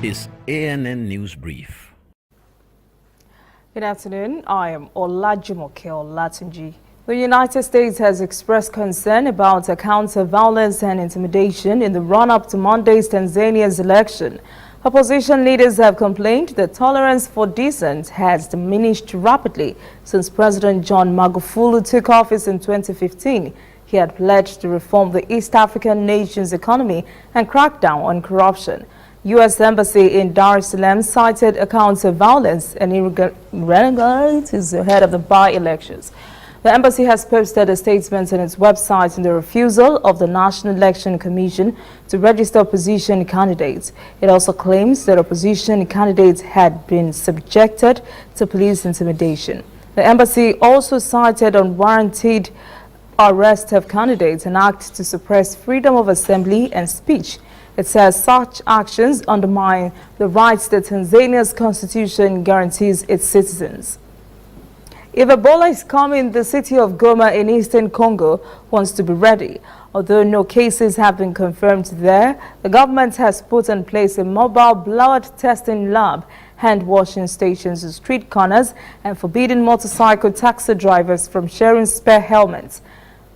is ANN News Brief. Good afternoon. I am Olajumoke Olatunji. The United States has expressed concern about accounts of violence and intimidation in the run-up to Monday's Tanzania's election. Opposition leaders have complained that tolerance for dissent has diminished rapidly since President John Magufuli took office in 2015. He had pledged to reform the East African nation's economy and crack down on corruption. U.S. Embassy in Dar es Salaam cited accounts of violence and irregularities ahead of the by-elections. The embassy has posted a statement on its website on the refusal of the National Election Commission to register opposition candidates. It also claims that opposition candidates had been subjected to police intimidation. The embassy also cited unwarranted arrest of candidates, an act to suppress freedom of assembly and speech. It says such actions undermine the rights that Tanzania's constitution guarantees its citizens. If Ebola is coming, the city of Goma in eastern Congo wants to be ready. Although no cases have been confirmed there, the government has put in place a mobile blood testing lab, hand-washing stations at street corners, and forbidding motorcycle taxi drivers from sharing spare helmets.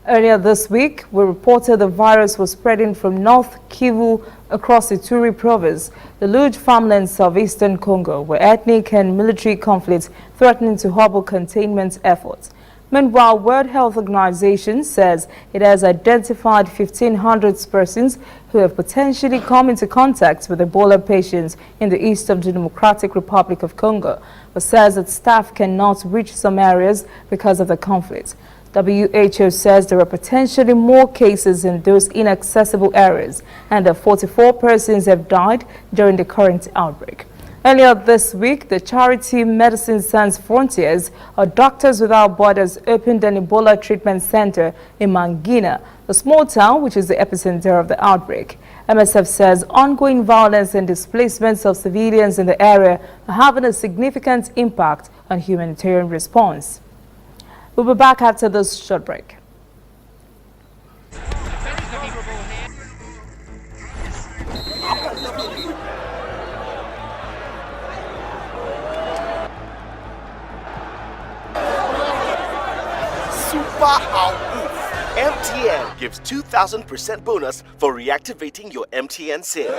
Earlier this week, we reported the virus was spreading from North Kivu across Ituri province, the large farmlands of eastern Congo, where ethnic and military conflicts threatening to hobble containment efforts. Meanwhile, World Health Organization says it has identified 1,500 persons who have potentially come into contact with Ebola patients in the east of the Democratic Republic of Congo, but says that staff cannot reach some areas because of the conflict. WHO says there are potentially more cases in those inaccessible areas and that 44 persons have died during the current outbreak. Earlier this week, the charity Medicine Sans Frontiers, or Doctors Without Borders, opened an Ebola treatment center in Mangina, a small town which is the epicenter of the outbreak. MSF says ongoing violence and displacements of civilians in the area are having a significant impact on humanitarian response. We'll be back after this short break. Super Awoof. MTN gives 2,000% bonus for reactivating your MTN SIM.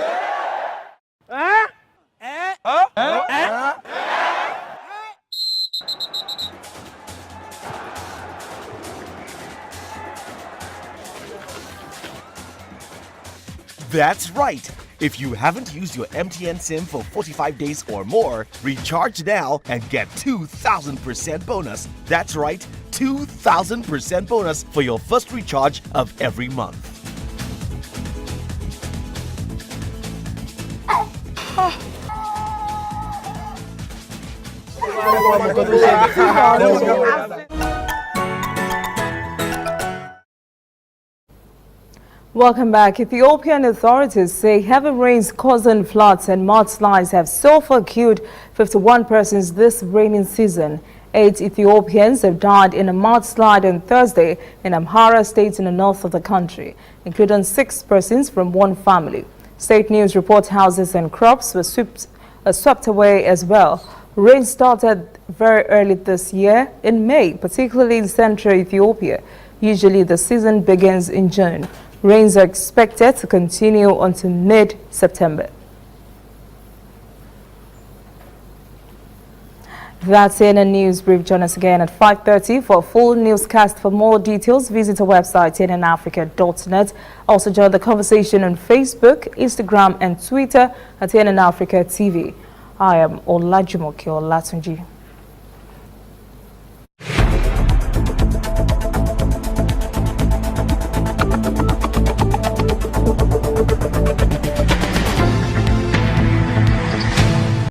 That's right. If you haven't used your MTN SIM for 45 days or more, recharge now and get 2,000% bonus. That's right, 2,000% bonus for your first recharge of every month. Welcome back. Ethiopian authorities say heavy rains causing floods and mudslides have so far killed 51 persons this rainy season. 8 Ethiopians have died in a mudslide on Thursday in Amhara state in the north of the country, including 6 persons from one family. State news report houses and crops were swept away as well. Rain started very early this year in May, particularly in central Ethiopia. Usually the season begins in June. Rains are expected to continue until mid-September. That's in a news brief. Join us again at 5:30 for a full newscast. For more details, visit our website, ANNAfrica.net. Also join the conversation on Facebook, Instagram, and Twitter at ANN Africa TV. I am Olajumoke Olatunji.